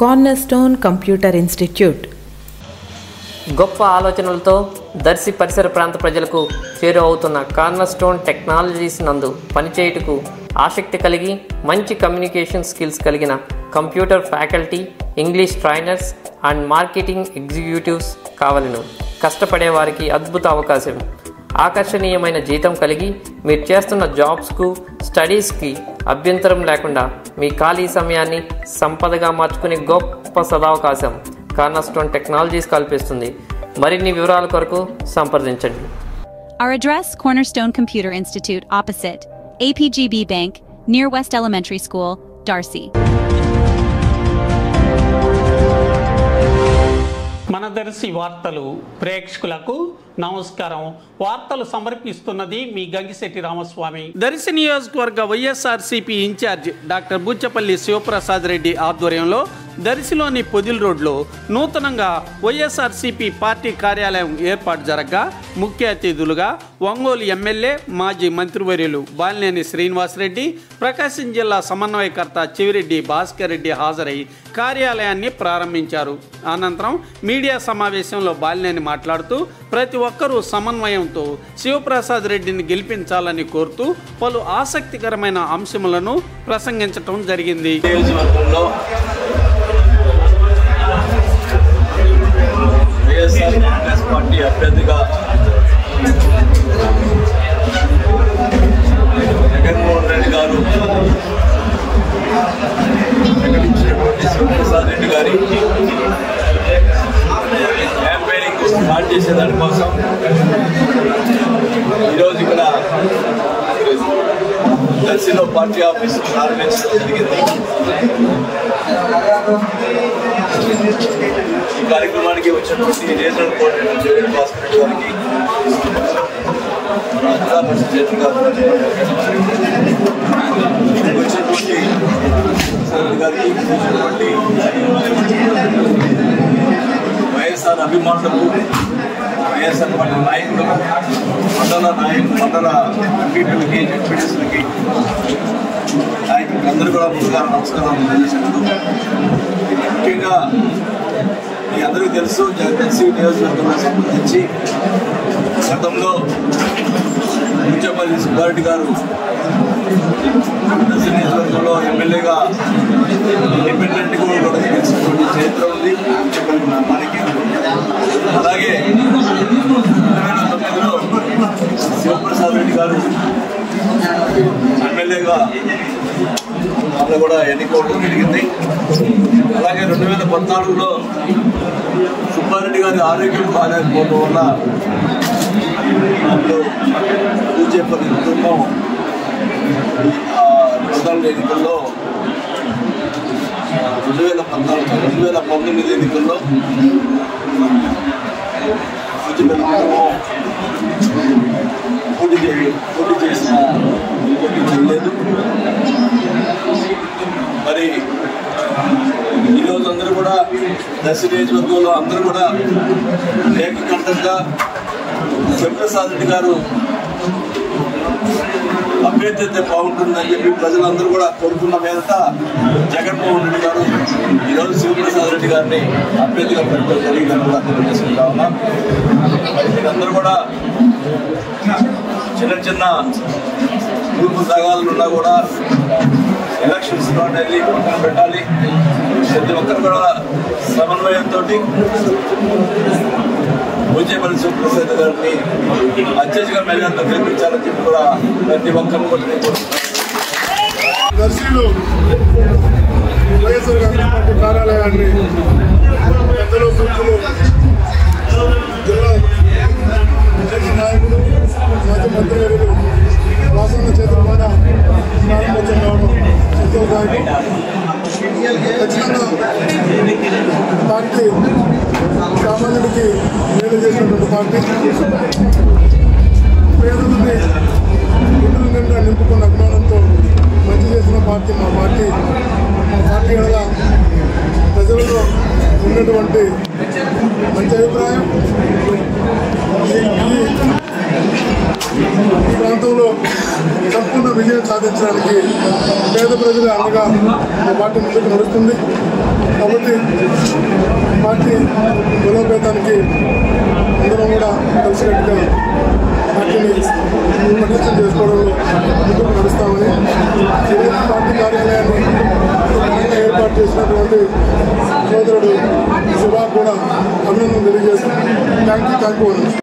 Cornerstone computer institute గొప్ప ఆలోచనలతో దర్శి పరిసర ప్రాంత ప్రజలకు చేరువవుతున్న కార్నర్స్టోన్ టెక్నాలజీస్ నందు పనిచేయుటకు ఆసక్తి కలిగి మంచి కమ్యూనికేషన్ స్కిల్స్ కలిగిన computer faculty, English trainers and marketing executives కావలను. కష్టపడే వారికి అద్భుత అవకాశం. ఆకర్షణీయమైన జీతం కలిగి మీరు చేస్తున్న జాబ్స్కు, స్టడీస్కి అభ్యంతరం లేకుండా మీ ఖాళీ సమయాన్ని సంపదగా మార్చుకునే గొప్ప సదావకాశం కార్నర్స్టోన్ టెక్నాలజీస్ కల్పిస్తుంది. మరిన్ని వివరాల కొరకు సంప్రదించండి. Our address, Cornerstone Computer Institute, opposite APGB Bank, near West Elementary School, Darcy. మన దర్శి వార్తలు ప్రేక్షకులకు నమస్కారం. వార్తలు సమర్పిస్తున్నది మీ గంగిశెట్టి రామస్వామి. దర్శి నియోజకవర్గ వైఎస్ఆర్సీపీ ఇన్ఛార్జ్ డాక్టర్ బుచ్చపల్లి శివప్రసాద్ రెడ్డి ఆధ్వర్యంలో దర్శిలోని పొదిల్ రోడ్లో నూతనంగా వైఎస్ఆర్సీపీ పార్టీ కార్యాలయం ఏర్పాటు జరగగా ముఖ్య అతిథులుగా ఒంగోలు ఎమ్మెల్యే, మాజీ మంత్రివర్యులు బాలినేని శ్రీనివాసరెడ్డి, ప్రకాశం జిల్లా సమన్వయకర్త చెవిరెడ్డి భాస్కర్ రెడ్డి హాజరై కార్యాలయాన్ని ప్రారంభించారు. అనంతరం మీడియా సమావేశంలో బాలినేని మాట్లాడుతూ ప్రతి ఒక్కరూ సమన్వయంతో శివప్రసాద్ రెడ్డిని గెలిపించాలని కోరుతూ పలు ఆసక్తికరమైన అంశములను ప్రసంగించడం జరిగింది. వైఎస్ఆర్ కాంగ్రెస్ పార్టీ అభ్యర్థిగా జగన్మోహన్ రెడ్డి గారు ప్రకటించినటువంటి శివప్రసాద్ రెడ్డి గారి క్యాంపెయినింగ్ స్టార్ట్ చేసే దానికోసం ఈరోజు ఇక్కడ దర్శిలో పార్టీ ఆఫీస్ ప్రారంభించడం జరిగింది. ఈ కార్యక్రమానికి వచ్చినటువంటి రీజనల్ కోఆర్డినేటర్ చెవిరెడ్డి భాస్కర్ రెడ్డి గారికి, జిల్లా పరిషత్ చైర్మన్ గారు వచ్చినటువంటి గారికి, వచ్చినటువంటి వైఎస్ఆర్ అభిమానులకు, వైఎస్ఆర్ పార్టీ నాయకులకు, మండల ఎంపీపీలకి, జడ్పీటీసీలకి, నాయకులకి అందరూ కూడా ముందుగా నమస్కారం తెలియజేస్తున్నాను. ముఖ్యంగా మీ అందరికీ తెలుసు, దర్శి నియోజకవర్గంలో సంబంధించి గతంలో బుచ్చపల్లి సుబ్బారెడ్డి గారు దర్శి నియోజకవర్గంలో ఎమ్మెల్యేగా ఇండిపెండెంట్గా కూడా గెలిచినటువంటి చరిత్ర ఉంది బుచ్చపల్లి గ్రామానికి. అలాగే 2009లో శివప్రసాద్ రెడ్డి గారు ఎమ్మెల్యేగా అలా కూడా ఎన్నికవడం జరిగింది. అలాగే 2014లో సుబ్బారెడ్డి గారి ఆరోగ్యం బాగాలేకపోవడం వల్ల అప్పుడు బూచేపల్లి కుటుంబం 2014 ఎన్నికల్లో 2019 ఎన్నికల్లో బూచేపల్లి కుటుంబం పోటీ చేయలేదు. మరి ఈరోజు అందరూ కూడా దర్శి నియోజకవర్గంలో అందరూ కూడా ఏకకంఠంగా శివప్రసాద్ రెడ్డి గారు అభ్యర్థి అయితే బాగుంటుందని చెప్పి ప్రజలందరూ కూడా కోరుకున్న మీదట జగన్మోహన్ రెడ్డి గారు ఈరోజు శివప్రసాద్ రెడ్డి గారిని అభ్యర్థిగా పెట్టడం జరిగిందని కూడా తెలియజేసుకుంటా ఉన్నాం. మీరందరూ కూడా చిన్న గ్రూపు సగాలు ఉన్నా కూడా ఎలక్షన్స్ అనేది పక్కన పెట్టాలి. ప్రతి ఒక్కరు కూడా సమన్వయంతో బూచేపల్లి శివప్రసాద్ గారిని అత్యధిక మెజార్టీతో గెలిపించాలని చెప్పి కూడా ప్రతి ఒక్కరు కూడా దర్శిలో వైఎస్ఆర్ కాంగ్రెస్ పార్టీ కార్యాలయాన్ని పెద్దలు, సూచులు, జిల్లా నాయకులు, మాజీ మంత్రివర్యులు వాసన చేతుల మీద ప్రారంభోత్సవం కావడం సంతోషదాయకం. ఖచ్చితంగా పార్టీ సామాన్యుడికి మేలు చేసినటువంటి పార్టీ, పేదలని గుండెల నిండా నింపుకున్న అభిమానంతో మంచి చేసిన పార్టీ మా పార్టీ. మా పార్టీ వల్ల ప్రజలలో ఉన్నటువంటి మంచి అభిప్రాయం ఈ ప్రాంతంలో సంపూర్ణ విజయం సాధించడానికి పేద ప్రజల అండగా మా పార్టీ ముందుకు నడుస్తుంది. కాబట్టి పార్టీ బలోపేతానికి అందరం కూడా కలిసికట్టుగా పార్టీని పటిష్టం చేసుకోవడంలో ముందుకు నడుస్తామని ఈరోజు పార్టీ కార్యాలయాన్ని ఘనంగా ఏర్పాటు చేసినటువంటి సోదరుడు శివా కూడా అభినందన తెలియజేస్తాం. Thank you.